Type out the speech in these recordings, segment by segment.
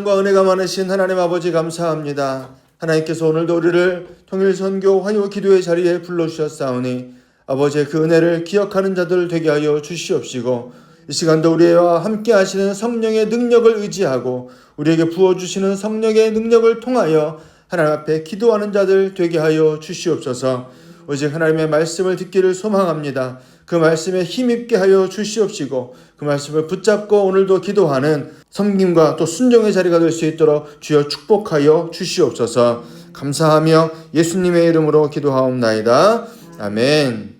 사랑과 은혜가 많으신 하나님 아버지 감사합니다. 하나님께서 오늘도 우리를 통일선교 화요 기도의 자리에 불러주셨사오니 아버지의 그 은혜를 기억하는 자들 되게 하여 주시옵시고 이 시간도 우리와 함께 하시는 성령의 능력을 의지하고 우리에게 부어주시는 성령의 능력을 통하여 하나님 앞에 기도하는 자들 되게 하여 주시옵소서. 오직 하나님의 말씀을 듣기를 소망합니다. 그 말씀에 힘입게 하여 주시옵시고 그 말씀을 붙잡고 오늘도 기도하는 섬김과 또 순종의 자리가 될 수 있도록 주여 축복하여 주시옵소서. 감사하며 예수님의 이름으로 기도하옵나이다. 아멘.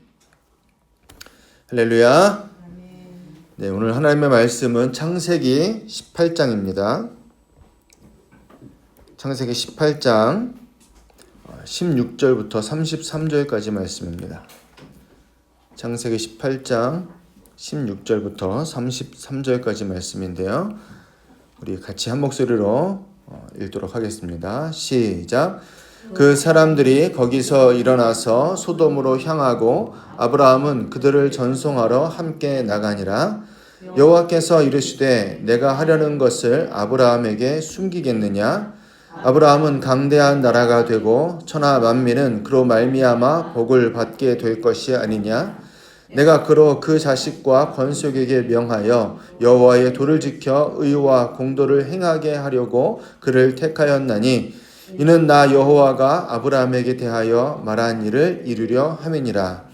할렐루야. 네, 오늘 하나님의 말씀은 창세기 18장입니다. 창세기 18장 16절부터 33절까지 말씀입니다. 창세기 18장 16절부터 33절까지 말씀인데요. 우리 같이 한 목소리로 읽도록 하겠습니다. 시작. 그 사람들이 거기서 일어나서 소돔으로 향하고 아브라함은 그들을 전송하러 함께 나가니라. 여호와께서 이르시되 내가 하려는 것을 아브라함에게 숨기겠느냐? 아브라함은 강대한 나라가 되고 천하 만민은 그로 말미암아 복을 받게 될 것이 아니냐? 내가 그로 그 자식과 권속에게 명하여 여호와의 도를 지켜 의와 공도를 행하게 하려고 그를 택하였나니 이는 나 여호와가 아브라함에게 대하여 말한 일을 이루려 함이니라.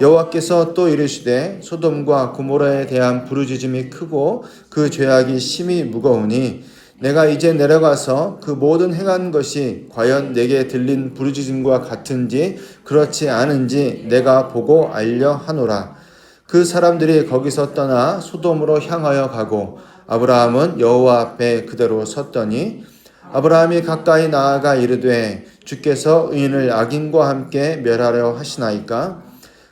여호와께서 또 이르시되 소돔과 고모라에 대한 부르짖음이 크고 그 죄악이 심히 무거우니 내가 이제 내려가서 그 모든 행한 것이 과연 내게 들린 부르짖음과 같은지 그렇지 않은지 내가 보고 알려 하노라. 그 사람들이 거기서 떠나 소돔으로 향하여 가고 아브라함은 여호와 앞에 그대로 섰더니 아브라함이 가까이 나아가 이르되 주께서 의인을 악인과 함께 멸하려 하시나이까?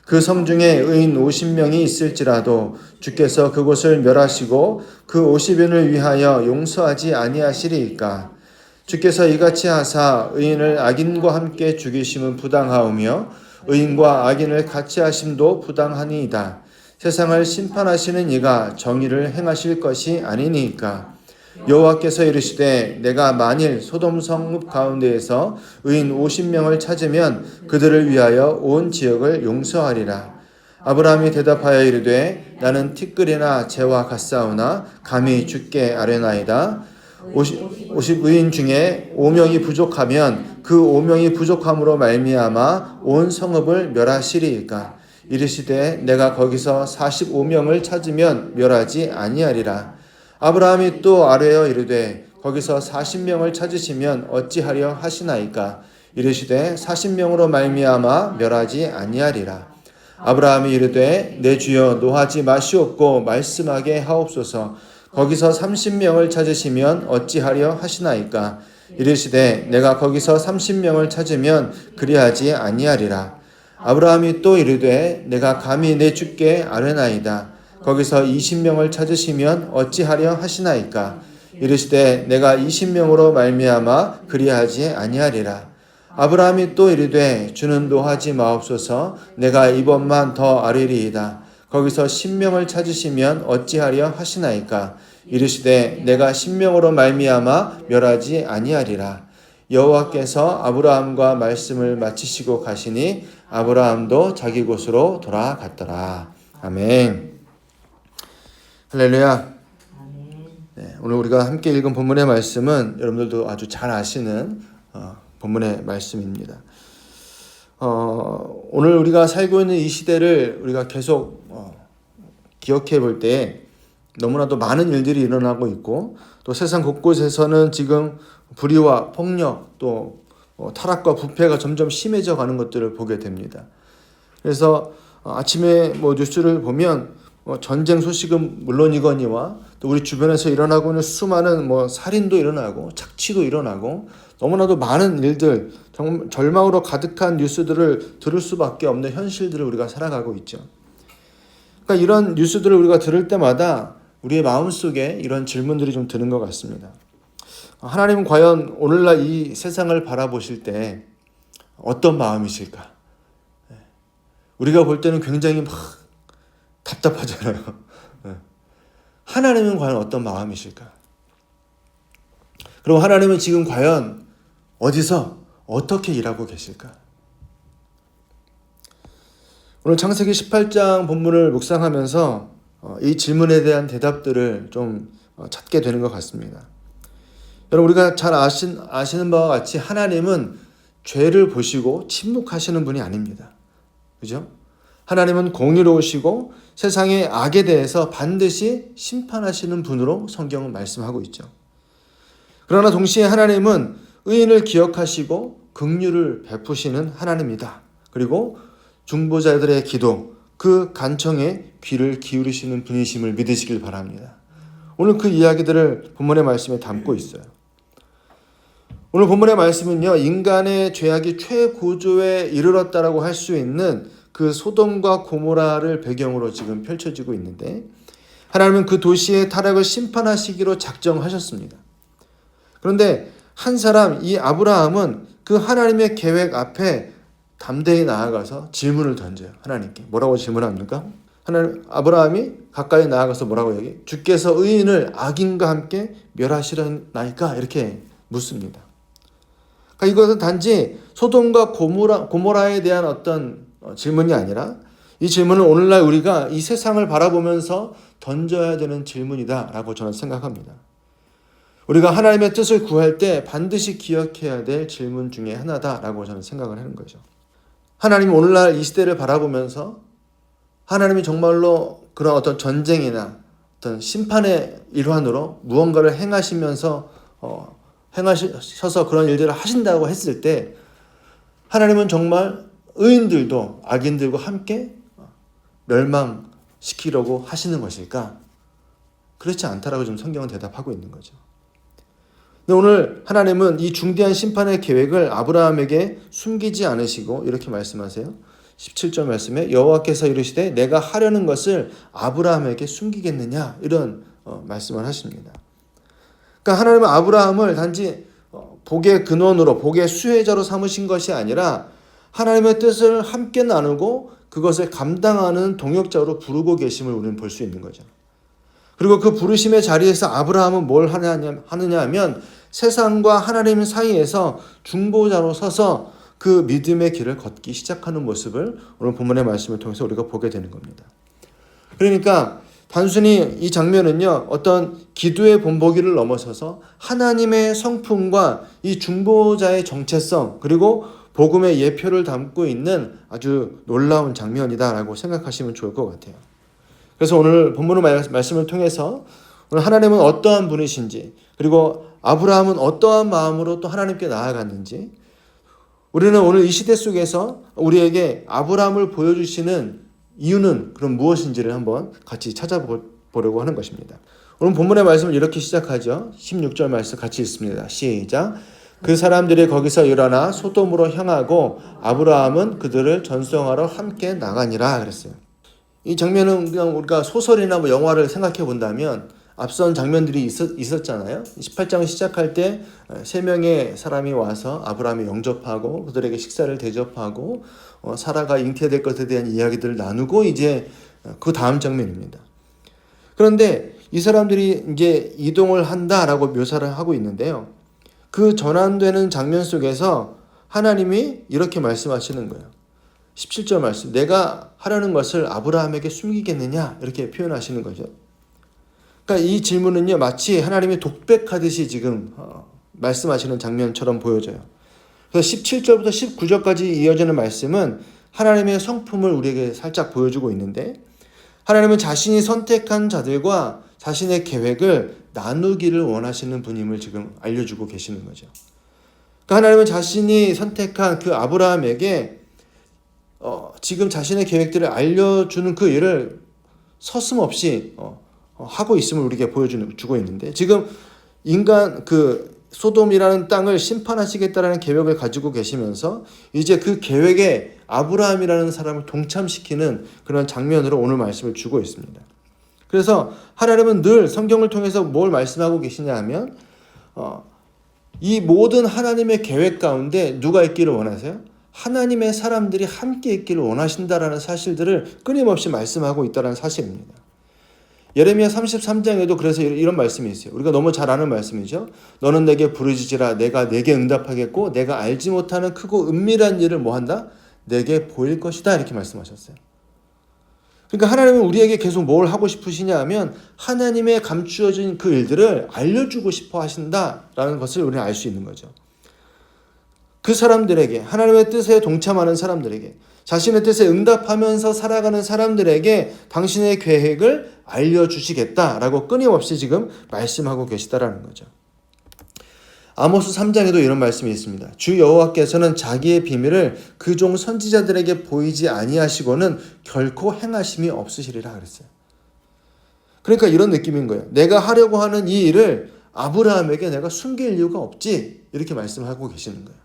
그 성 중에 의인 50명이 있을지라도 주께서 그곳을 멸하시고 그 50인을 위하여 용서하지 아니하시리이까? 주께서 이같이 하사 의인을 악인과 함께 죽이심은 부당하오며 의인과 악인을 같이 하심도 부당하니이다. 세상을 심판하시는 이가 정의를 행하실 것이 아니니까? 여호와께서 이르시되 내가 만일 소돔 성읍 가운데에서 의인 50명을 찾으면 그들을 위하여 온 지역을 용서하리라. 아브라함이 대답하여 이르되 나는 티끌이나 재와 같사오나 감히 주께 아뢰나이다. 50 의인 중에 5명이 부족하면 그 5명이 부족함으로 말미암아 온 성읍을 멸하시리이까? 이르시되 내가 거기서 45명을 찾으면 멸하지 아니하리라. 아브라함이 또 아뢰어 이르되 거기서 40명을 찾으시면 어찌하려 하시나이까? 이르시되 40명으로 말미암아 멸하지 아니하리라. 아브라함이 이르되 내 주여 노하지 마시옵고 말씀하게 하옵소서. 거기서 30명을 찾으시면 어찌하려 하시나이까? 이르시되 내가 거기서 30명을 찾으면 그리하지 아니하리라. 아브라함이 또 이르되 내가 감히 내 주께 아뢰나이다. 거기서 20명을 찾으시면 어찌하려 하시나이까? 이르시되 내가 20명으로 말미암아 그리하지 아니하리라. 아브라함이 또 이르되 주는 노하지 마옵소서. 내가 이번만 더 아뢰리이다. 거기서 10명을 찾으시면 어찌하려 하시나이까? 이르시되 내가 10명으로 말미암아 멸하지 아니하리라. 여호와께서 아브라함과 말씀을 마치시고 가시니 아브라함도 자기 곳으로 돌아갔더라. 아멘. 할렐루야. 네, 오늘 우리가 함께 읽은 본문의 말씀은 여러분들도 아주 잘 아시는 본문의 말씀입니다. 오늘 우리가 살고 있는 이 시대를 우리가 계속 기억해 볼 때 너무나도 많은 일들이 일어나고 있고 또 세상 곳곳에서는 지금 불의와 폭력 또 타락과 부패가 점점 심해져 가는 것들을 보게 됩니다. 그래서 아침에 뉴스를 보면 전쟁 소식은 물론이거니와 또 우리 주변에서 일어나고 있는 수많은 살인도 일어나고 착취도 일어나고 너무나도 많은 일들, 정말 절망으로 가득한 뉴스들을 들을 수밖에 없는 현실들을 우리가 살아가고 있죠. 그러니까 이런 뉴스들을 우리가 들을 때마다 우리의 마음속에 이런 질문들이 좀 드는 것 같습니다. 하나님은 과연 오늘날 이 세상을 바라보실 때 어떤 마음이실까? 우리가 볼 때는 굉장히 답답하잖아요. 하나님은 과연 어떤 마음이실까? 그럼 하나님은 지금 과연 어디서 어떻게 일하고 계실까? 오늘 창세기 18장 본문을 묵상하면서 이 질문에 대한 대답들을 좀 찾게 되는 것 같습니다. 여러분, 우리가 잘 아시는 바와 같이 하나님은 죄를 보시고 침묵하시는 분이 아닙니다. 그죠? 하나님은 공의로우시고 세상의 악에 대해서 반드시 심판하시는 분으로 성경은 말씀하고 있죠. 그러나 동시에 하나님은 의인을 기억하시고 긍휼을 베푸시는 하나님이다. 그리고 중보자들의 기도, 그 간청에 귀를 기울이시는 분이심을 믿으시길 바랍니다. 오늘 그 이야기들을 본문의 말씀에 담고 있어요. 오늘 본문의 말씀은요, 인간의 죄악이 최고조에 이르렀다라고 할 수 있는 그 소돔과 고모라를 배경으로 지금 펼쳐지고 있는데, 하나님은 그 도시의 타락을 심판하시기로 작정하셨습니다. 그런데 한 사람, 이 아브라함은 그 하나님의 계획 앞에 담대히 나아가서 질문을 던져요. 하나님께. 뭐라고 질문합니까? 아브라함이 가까이 나아가서 뭐라고 얘기해? 주께서 의인을 악인과 함께 멸하시려나이까? 이렇게 묻습니다. 그러니까 이것은 단지 소돔과 고모라에 대한 어떤 질문이 아니라, 이 질문은 오늘날 우리가 이 세상을 바라보면서 던져야 되는 질문이다라고 저는 생각합니다. 우리가 하나님의 뜻을 구할 때 반드시 기억해야 될 질문 중에 하나다라고 저는 생각을 하는 거죠. 하나님이 오늘날 이 시대를 바라보면서 하나님이 정말로 그런 어떤 전쟁이나 어떤 심판의 일환으로 무언가를 행하셔서 그런 일들을 하신다고 했을 때, 하나님은 정말 의인들도 악인들과 함께 멸망시키려고 하시는 것일까? 그렇지 않다라고 지금 성경은 대답하고 있는 거죠. 근데 오늘 하나님은 이 중대한 심판의 계획을 아브라함에게 숨기지 않으시고 이렇게 말씀하세요. 17절 말씀에 여호와께서 이르시되 내가 하려는 것을 아브라함에게 숨기겠느냐, 이런 말씀을 하십니다. 그러니까 하나님은 아브라함을 단지 복의 근원으로, 복의 수혜자로 삼으신 것이 아니라 하나님의 뜻을 함께 나누고 그것을 감당하는 동역자로 부르고 계심을 우리는 볼 수 있는 거죠. 그리고 그 부르심의 자리에서 아브라함은 뭘 하느냐 하면 세상과 하나님 사이에서 중보자로 서서 그 믿음의 길을 걷기 시작하는 모습을 오늘 본문의 말씀을 통해서 우리가 보게 되는 겁니다. 그러니까 단순히 이 장면은요, 어떤 기도의 본보기를 넘어서서 하나님의 성품과 이 중보자의 정체성, 그리고 복음의 예표를 담고 있는 아주 놀라운 장면이다라고 생각하시면 좋을 것 같아요. 그래서 오늘 본문의 말씀을 통해서 오늘 하나님은 어떠한 분이신지, 그리고 아브라함은 어떠한 마음으로 또 하나님께 나아갔는지, 우리는 오늘 이 시대 속에서 우리에게 아브라함을 보여주시는 이유는 그럼 무엇인지를 한번 같이 찾아보려고 하는 것입니다. 오늘 본문의 말씀을 이렇게 시작하죠. 16절 말씀 같이 읽습니다. 시작. 그 사람들이 거기서 일어나 소돔으로 향하고 아브라함은 그들을 전송하러 함께 나가니라 그랬어요. 이 장면은 그냥 우리가 소설이나 영화를 생각해 본다면 앞선 장면들이 있었잖아요. 18장 시작할 때 3명의 사람이 와서 아브라함이 영접하고 그들에게 식사를 대접하고 사라가 잉태될 것에 대한 이야기들을 나누고 이제 그 다음 장면입니다. 그런데 이 사람들이 이제 이동을 한다라고 묘사를 하고 있는데요. 그 전환되는 장면 속에서 하나님이 이렇게 말씀하시는 거예요. 17절 말씀. 내가 하려는 것을 아브라함에게 숨기겠느냐? 이렇게 표현하시는 거죠. 그러니까 이 질문은요, 마치 하나님이 독백하듯이 지금 말씀하시는 장면처럼 보여져요. 그래서 17절부터 19절까지 이어지는 말씀은 하나님의 성품을 우리에게 살짝 보여주고 있는데, 하나님은 자신이 선택한 자들과 자신의 계획을 나누기를 원하시는 분임을 지금 알려주고 계시는 거죠. 그러니까 하나님은 자신이 선택한 그 아브라함에게 지금 자신의 계획들을 알려주는 그 일을 서슴없이 하고 있음을 우리에게 보여주고 있는데, 지금 인간 그 소돔이라는 땅을 심판하시겠다라는 계획을 가지고 계시면서 이제 그 계획에 아브라함이라는 사람을 동참시키는 그런 장면으로 오늘 말씀을 주고 있습니다. 그래서 하나님은 늘 성경을 통해서 뭘 말씀하고 계시냐 하면 이 모든 하나님의 계획 가운데 누가 있기를 원하세요? 하나님의 사람들이 함께 있기를 원하신다라는 사실들을 끊임없이 말씀하고 있다는 사실입니다. 예레미야 33장에도 그래서 이런 말씀이 있어요. 우리가 너무 잘 아는 말씀이죠. 너는 내게 부르짖으라 내가 내게 응답하겠고 내가 알지 못하는 크고 은밀한 일을 뭐한다? 내게 보일 것이다. 이렇게 말씀하셨어요. 그러니까 하나님은 우리에게 계속 뭘 하고 싶으시냐 하면 하나님의 감추어진 그 일들을 알려주고 싶어 하신다라는 것을 우리는 알 수 있는 거죠. 그 사람들에게, 하나님의 뜻에 동참하는 사람들에게, 자신의 뜻에 응답하면서 살아가는 사람들에게 당신의 계획을 알려주시겠다라고 끊임없이 지금 말씀하고 계시다라는 거죠. 아모스 3장에도 이런 말씀이 있습니다. 주 여호와께서는 자기의 비밀을 그 종 선지자들에게 보이지 아니하시고는 결코 행하심이 없으시리라 그랬어요. 그러니까 이런 느낌인 거예요. 내가 하려고 하는 이 일을 아브라함에게 내가 숨길 이유가 없지. 이렇게 말씀하고 계시는 거예요.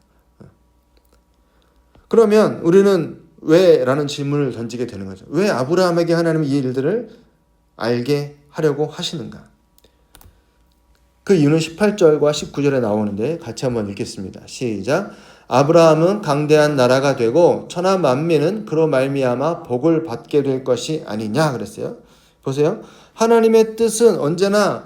그러면 우리는 왜? 라는 질문을 던지게 되는 거죠. 왜 아브라함에게 하나님은 이 일들을 알게 하려고 하시는가? 그 이유는 18절과 19절에 나오는데 같이 한번 읽겠습니다. 시작. 아브라함은 강대한 나라가 되고 천하 만민은 그로 말미암아 복을 받게 될 것이 아니냐 그랬어요. 보세요. 하나님의 뜻은 언제나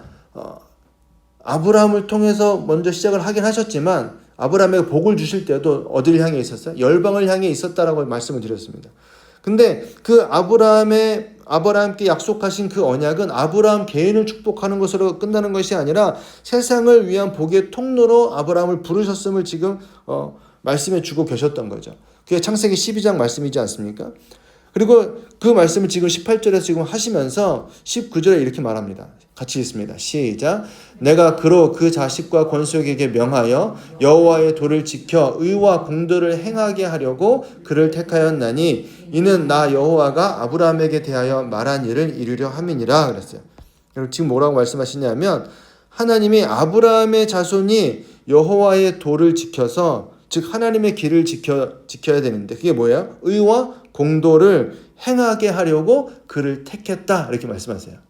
아브라함을 통해서 먼저 시작을 하긴 하셨지만 아브라함에게 복을 주실 때도 어디를 향해 있었어요? 열방을 향해 있었다라고 말씀을 드렸습니다. 근데 그 아브라함께 약속하신 그 언약은 아브라함 개인을 축복하는 것으로 끝나는 것이 아니라 세상을 위한 복의 통로로 아브라함을 부르셨음을 지금 말씀해 주고 계셨던 거죠. 그게 창세기 12장 말씀이지 않습니까? 그리고 그 말씀을 지금 18절에서 지금 하시면서 19절에 이렇게 말합니다. 같이 읽습니다. 시작. 내가 그로 그 자식과 권속에게 명하여 여호와의 도를 지켜 의와 공도를 행하게 하려고 그를 택하였나니 이는 나 여호와가 아브라함에게 대하여 말한 일을 이루려 함이니라 그랬어요. 그리고 지금 뭐라고 말씀하시냐면 하나님이 아브라함의 자손이 여호와의 도를 지켜서 즉 하나님의 길을 지켜야 되는데 그게 뭐예요? 의와 공도를 행하게 하려고 그를 택했다 이렇게 말씀하세요.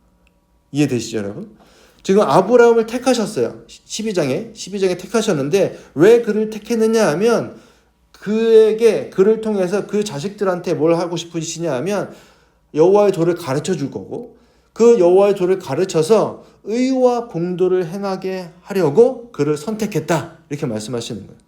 이해되시죠 여러분? 지금 아브라함을 택하셨어요. 12장에 택하셨는데 왜 그를 택했느냐 하면 그를 통해서 그 자식들한테 뭘 하고 싶으시냐 하면 여호와의 도를 가르쳐 줄 거고 그 여호와의 도를 가르쳐서 의와 공도를 행하게 하려고 그를 선택했다 이렇게 말씀하시는 거예요.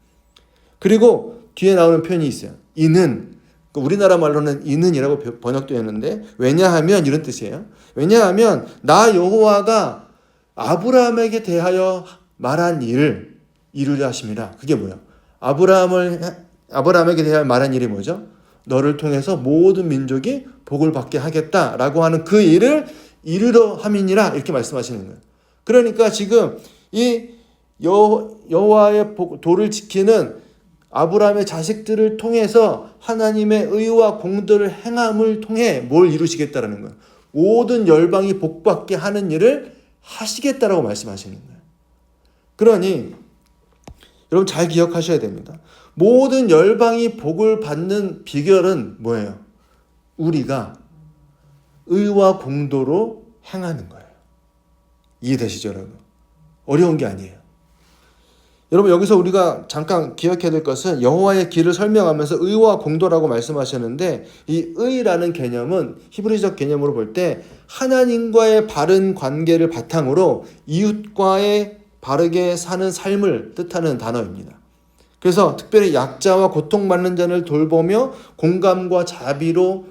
그리고 뒤에 나오는 표현이 있어요. 이는 우리나라 말로는 이는이라고 번역되어 있는데 왜냐하면 이런 뜻이에요. 왜냐하면 나 여호와가 아브라함에게 대하여 말한 일을 이루려 하심이라. 그게 뭐야? 아브라함에게 대하여 말한 일이 뭐죠? 너를 통해서 모든 민족이 복을 받게 하겠다라고 하는 그 일을 이루려 함이니라 이렇게 말씀하시는 거예요. 그러니까 지금 이 여호와의 도를 지키는 아브라함의 자식들을 통해서 하나님의 의와 공도를 행함을 통해 뭘 이루시겠다라는 거예요. 모든 열방이 복받게 하는 일을 하시겠다라고 말씀하시는 거예요. 그러니 여러분 잘 기억하셔야 됩니다. 모든 열방이 복을 받는 비결은 뭐예요? 우리가 의와 공도로 행하는 거예요. 이해되시죠, 여러분? 어려운 게 아니에요. 여러분 여기서 우리가 잠깐 기억해야 될 것은 여호와의 길을 설명하면서 의와 공도라고 말씀하셨는데 이 의라는 개념은 히브리적 개념으로 볼 때 하나님과의 바른 관계를 바탕으로 이웃과의 바르게 사는 삶을 뜻하는 단어입니다. 그래서 특별히 약자와 고통받는 자를 돌보며 공감과 자비로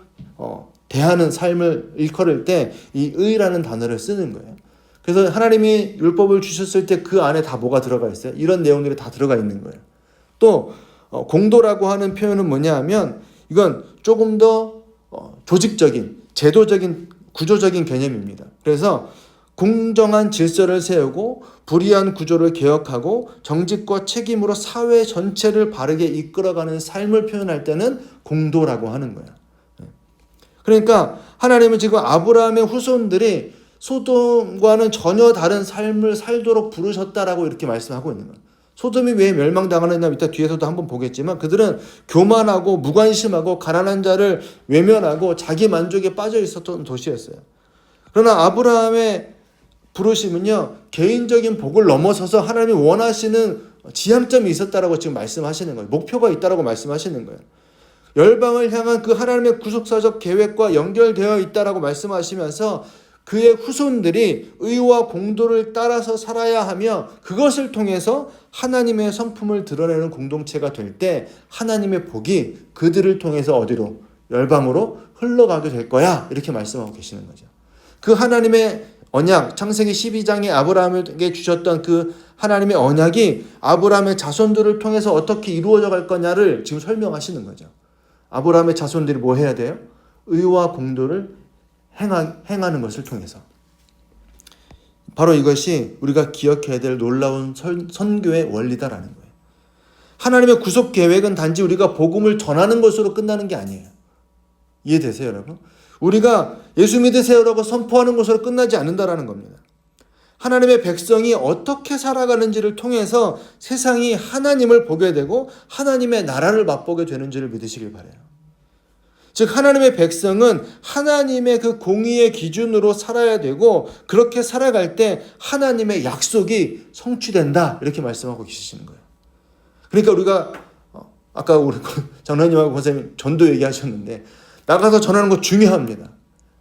대하는 삶을 일컬을 때 이 의라는 단어를 쓰는 거예요. 그래서 하나님이 율법을 주셨을 때 그 안에 다 뭐가 들어가 있어요? 이런 내용들이 다 들어가 있는 거예요. 또 공도라고 하는 표현은 뭐냐 하면 이건 조금 더 조직적인, 제도적인, 구조적인 개념입니다. 그래서 공정한 질서를 세우고 불의한 구조를 개혁하고 정직과 책임으로 사회 전체를 바르게 이끌어가는 삶을 표현할 때는 공도라고 하는 거예요. 그러니까 하나님은 지금 아브라함의 후손들이 소돔과는 전혀 다른 삶을 살도록 부르셨다라고 이렇게 말씀하고 있는 거예요. 소돔이 왜 멸망당하느냐 이따 뒤에서도 한번 보겠지만 그들은 교만하고 무관심하고 가난한 자를 외면하고 자기 만족에 빠져 있었던 도시였어요. 그러나 아브라함의 부르심은요 개인적인 복을 넘어서서 하나님이 원하시는 지향점이 있었다라고 지금 말씀하시는 거예요. 목표가 있다라고 말씀하시는 거예요. 열방을 향한 그 하나님의 구속사적 계획과 연결되어 있다라고 말씀하시면서 그의 후손들이 의와 공도를 따라서 살아야 하며 그것을 통해서 하나님의 성품을 드러내는 공동체가 될 때 하나님의 복이 그들을 통해서 어디로? 열방으로 흘러가게 될 거야. 이렇게 말씀하고 계시는 거죠. 그 하나님의 언약, 창세기 12장에 아브라함에게 주셨던 그 하나님의 언약이 아브라함의 자손들을 통해서 어떻게 이루어져 갈 거냐를 지금 설명하시는 거죠. 아브라함의 자손들이 뭐 해야 돼요? 의와 공도를 행하는 것을 통해서. 바로 이것이 우리가 기억해야 될 놀라운 선교의 원리다라는 거예요. 하나님의 구속 계획은 단지 우리가 복음을 전하는 것으로 끝나는 게 아니에요. 이해되세요, 여러분? 우리가 예수 믿으세요라고 선포하는 것으로 끝나지 않는다라는 겁니다. 하나님의 백성이 어떻게 살아가는지를 통해서 세상이 하나님을 보게 되고 하나님의 나라를 맛보게 되는지를 믿으시길 바라요. 즉 하나님의 백성은 하나님의 그 공의의 기준으로 살아야 되고 그렇게 살아갈 때 하나님의 약속이 성취된다 이렇게 말씀하고 계시는 거예요. 그러니까 우리가 아까 우리 장로님하고 권사님 전도 얘기하셨는데 나가서 전하는 거 중요합니다.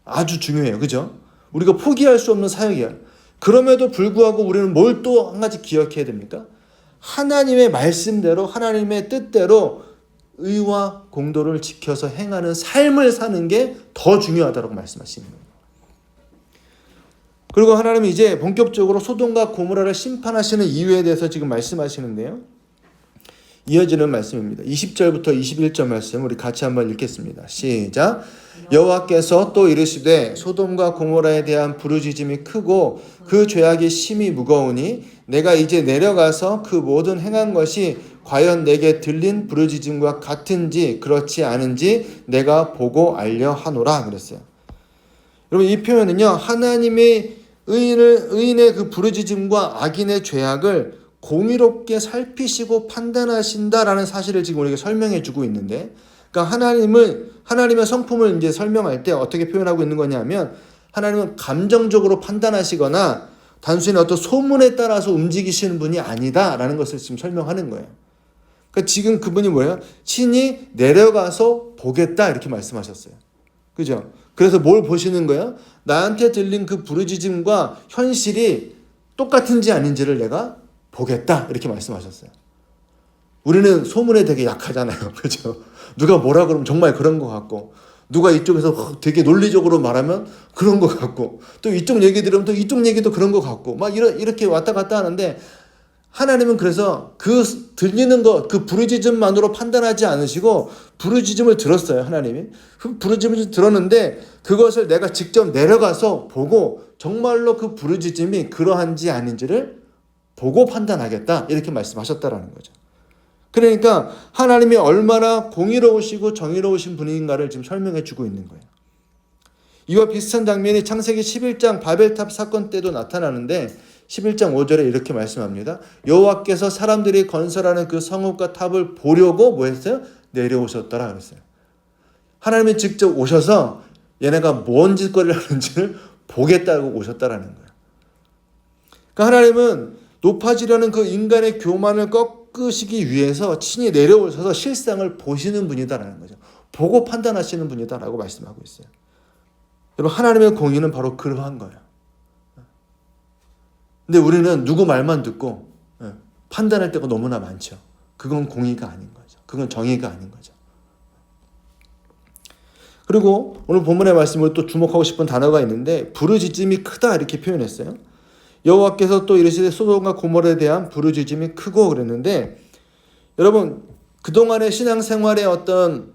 아주 중요해요. 그죠? 우리가 포기할 수 없는 사역이야. 그럼에도 불구하고 우리는 뭘 또 한 가지 기억해야 됩니까? 하나님의 말씀대로 하나님의 뜻대로 의와 공도를 지켜서 행하는 삶을 사는 게 더 중요하다고 말씀하시는 거예요. 그리고 하나님이 이제 본격적으로 소돔과 고모라를 심판하시는 이유에 대해서 지금 말씀하시는데요. 이어지는 말씀입니다. 20절부터 21절 말씀 우리 같이 한번 읽겠습니다. 시작. 여호와께서 또 이르시되 소돔과 고모라에 대한 부르짖음이 크고 그 죄악이 심히 무거우니 내가 이제 내려가서 그 모든 행한 것이 과연 내게 들린 부르짖음과 같은지 그렇지 않은지 내가 보고 알려 하노라 그랬어요. 여러분 이 표현은요. 하나님의 의인의 그 부르짖음과 악인의 죄악을 공의롭게 살피시고 판단하신다라는 사실을 지금 우리에게 설명해 주고 있는데, 그러니까 하나님의 성품을 이제 설명할 때 어떻게 표현하고 있는 거냐면, 하나님은 감정적으로 판단하시거나 단순히 어떤 소문에 따라서 움직이시는 분이 아니다라는 것을 지금 설명하는 거예요. 그러니까 지금 그분이 뭐예요? 친히 내려가서 보겠다 이렇게 말씀하셨어요. 그죠? 그래서 뭘 보시는 거예요? 나한테 들린 그 부르짖음과 현실이 똑같은지 아닌지를 내가 보겠다 이렇게 말씀하셨어요. 우리는 소문에 되게 약하잖아요. 그죠? 누가 뭐라 그러면 정말 그런 것 같고, 누가 이쪽에서 되게 논리적으로 말하면 그런 것 같고, 또 이쪽 얘기 들으면 또 이쪽 얘기도 그런 것 같고, 막 이렇게 왔다 갔다 하는데, 하나님은 그래서 그 들리는 것, 그 부르짖음만으로 판단하지 않으시고 부르짖음을 들었어요. 하나님이 그 부르짖음을 들었는데 그것을 내가 직접 내려가서 보고 정말로 그 부르짖음이 그러한지 아닌지를 보고 판단하겠다 이렇게 말씀하셨다라는 거죠. 그러니까 하나님이 얼마나 공의로우시고 정의로우신 분인가를 지금 설명해 주고 있는 거예요. 이와 비슷한 장면이 창세기 11장 바벨탑 사건 때도 나타나는데 11장 5절에 이렇게 말씀합니다. 여호와께서 사람들이 건설하는 그 성읍과 탑을 보려고 뭐 했어요? 내려오셨더라 그랬어요. 하나님이 직접 오셔서 얘네가 뭔 짓거리를 하는지를 보겠다고 오셨다라는 거예요. 그러니까 하나님은 높아지려는 그 인간의 교만을 꺾으시기 위해서 친히 내려오셔서 실상을 보시는 분이다라는 거죠. 보고 판단하시는 분이다라고 말씀하고 있어요. 여러분 하나님의 공의는 바로 그러한 거예요. 근데 우리는 누구 말만 듣고 판단할 때가 너무나 많죠. 그건 공의가 아닌 거죠. 그건 정의가 아닌 거죠. 그리고 오늘 본문의 말씀을 또 주목하고 싶은 단어가 있는데 부르짖음이 크다 이렇게 표현했어요. 여호와께서 또 이르시되 소돔과 고모라에 대한 부르짖음이 크고 그랬는데, 여러분 그동안의 신앙생활의 어떤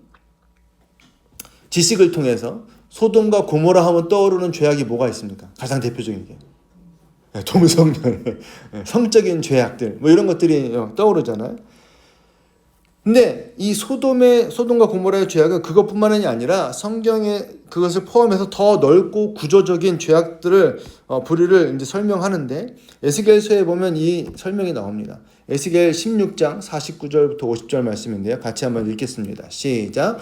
지식을 통해서 소돔과 고모라 하면 떠오르는 죄악이 뭐가 있습니까? 가장 대표적인 게 동성연, 성적인 죄악들 뭐 이런 것들이 떠오르잖아요. 근데 이 소돔과 고모라의 죄악은 그것뿐만이 아니라 성경에 그것을 포함해서 더 넓고 구조적인 죄악들을 부류를 이제 설명하는데, 에스겔서에 보면 이 설명이 나옵니다. 에스겔 16장 49절부터 50절 말씀인데요. 같이 한번 읽겠습니다. 시작.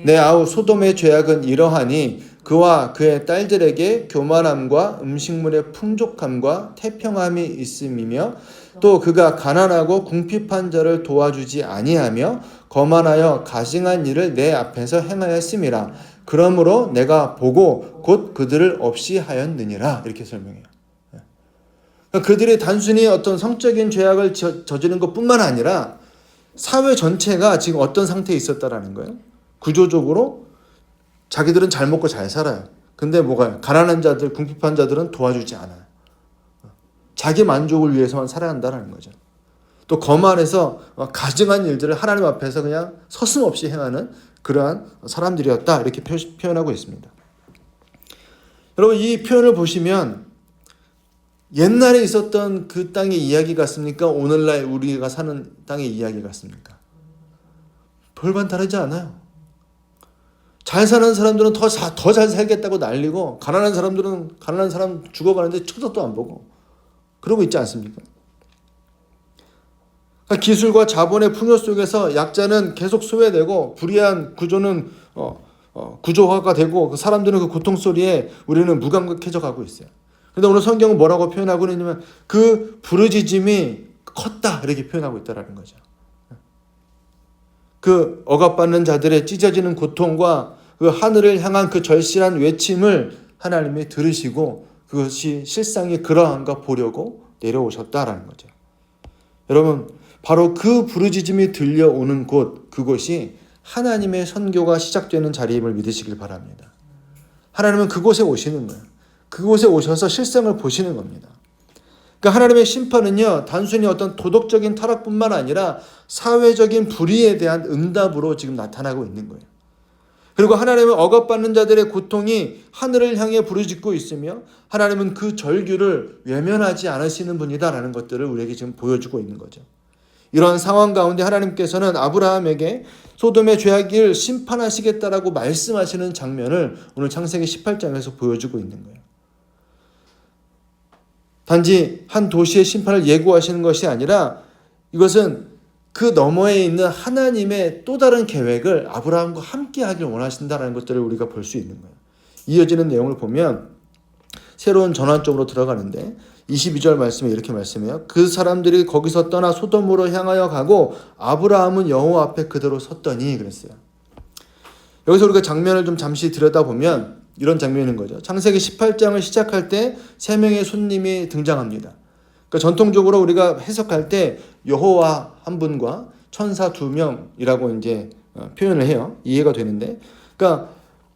내 아우 소돔의 죄악은 이러하니 그와 그의 딸들에게 교만함과 음식물의 풍족함과 태평함이 있음이며 또 그가 가난하고 궁핍한 자를 도와주지 아니하며 거만하여 가증한 일을 내 앞에서 행하였음이라. 그러므로 내가 보고 곧 그들을 없이 하였느니라. 이렇게 설명해요. 그러니까 그들이 단순히 어떤 성적인 죄악을 저지른 것뿐만 아니라 사회 전체가 지금 어떤 상태에 있었다라는 거예요. 구조적으로 자기들은 잘 먹고 잘 살아요. 근데 뭐가 가난한 자들, 궁핍한 자들은 도와주지 않아요. 자기 만족을 위해서만 살아야 한다는 거죠. 또 거만해서 가증한 일들을 하나님 앞에서 그냥 서슴없이 행하는 그러한 사람들이었다. 이렇게 표현하고 있습니다. 여러분, 이 표현을 보시면 옛날에 있었던 그 땅의 이야기 같습니까? 오늘날 우리가 사는 땅의 이야기 같습니까? 별반 다르지 않아요. 잘 사는 사람들은 더 잘 살겠다고 난리고, 가난한 사람들은 가난한 사람 죽어가는데 쳐다도 안 보고 그러고 있지 않습니까? 그러니까 기술과 자본의 풍요 속에서 약자는 계속 소외되고 불의한 구조는 구조화가 되고, 그 사람들은 그 고통 소리에 우리는 무감각해져 가고 있어요. 그런데 오늘 성경은 뭐라고 표현하고 있냐면 그 부르짖음이 컸다 이렇게 표현하고 있다는 거죠. 그 억압받는 자들의 찢어지는 고통과 그 하늘을 향한 그 절실한 외침을 하나님이 들으시고 그것이 실상이 그러한가 보려고 내려오셨다라는 거죠. 여러분, 바로 그 부르짖음이 들려오는 곳, 그곳이 하나님의 선교가 시작되는 자리임을 믿으시길 바랍니다. 하나님은 그곳에 오시는 거예요. 그곳에 오셔서 실상을 보시는 겁니다. 그러니까 하나님의 심판은요, 단순히 어떤 도덕적인 타락뿐만 아니라 사회적인 불의에 대한 응답으로 지금 나타나고 있는 거예요. 그리고 하나님은 억압받는 자들의 고통이 하늘을 향해 부르짖고 있으며 하나님은 그 절규를 외면하지 않으시는 분이다라는 것들을 우리에게 지금 보여주고 있는 거죠. 이런 상황 가운데 하나님께서는 아브라함에게 소돔의 죄악을 심판하시겠다라고 말씀하시는 장면을 오늘 창세기 18장에서 보여주고 있는 거예요. 단지 한 도시의 심판을 예고하시는 것이 아니라 이것은 그 너머에 있는 하나님의 또 다른 계획을 아브라함과 함께 하길 원하신다는 것들을 우리가 볼 수 있는 거예요. 이어지는 내용을 보면 새로운 전환점으로 들어가는데 22절 말씀에 이렇게 말씀해요. 그 사람들이 거기서 떠나 소돔으로 향하여 가고 아브라함은 여호와 앞에 그대로 섰더니 그랬어요. 여기서 우리가 장면을 좀 잠시 들여다보면 이런 장면인 거죠. 창세기 18장을 시작할 때 세 명의 손님이 등장합니다. 그러니까 전통적으로 우리가 해석할 때 여호와 한 분과 천사 두 명이라고 이제 표현을 해요. 이해가 되는데, 그러니까